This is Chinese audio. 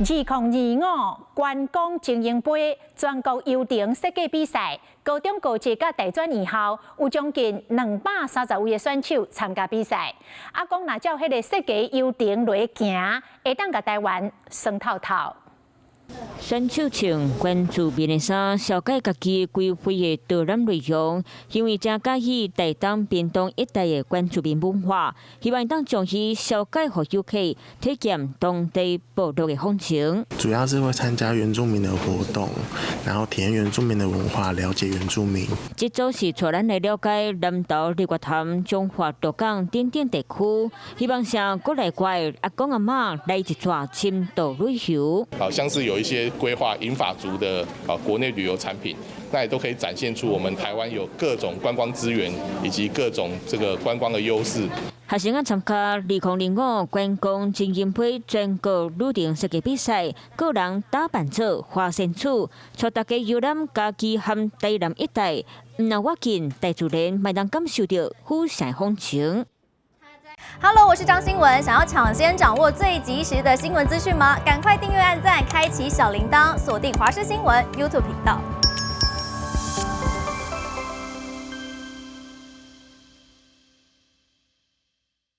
2025观光精英杯全国游艇设计比赛，高中高职甲大专院校有将近230位的选手参加比赛。讲若照迄个设计游艇落去行，会当甲台湾算透透。 选手穿关注面的衫，小解家己规划的导览内容，因为正介意台东屏东一带的关注面文化，希望当将其小解给游客体验当地部落的风情。主要是会参加原住民的活动，然后体验原住民的文化，了解原住民。这组是带咱来了解南投、日月潭、中华岛港等等地区，希望向国内外阿公阿嬷来一撮深度旅游。好像是有一些规划银发族的国内旅游产品，那也都可以展现出我们台湾有各种观光资源以及各种这个观光的优势。学生参加2005观光精英杯全国旅程设计比赛，个人打扮做花仙子，带大家游览嘉义和台南一带，唔那我近带自然，卖当感受到富盛风情。 Hello， 我是张新文。想要抢先掌握最及时的新闻资讯吗？赶快订阅、按赞、开启小铃铛，锁定华视新闻 YouTube 频道。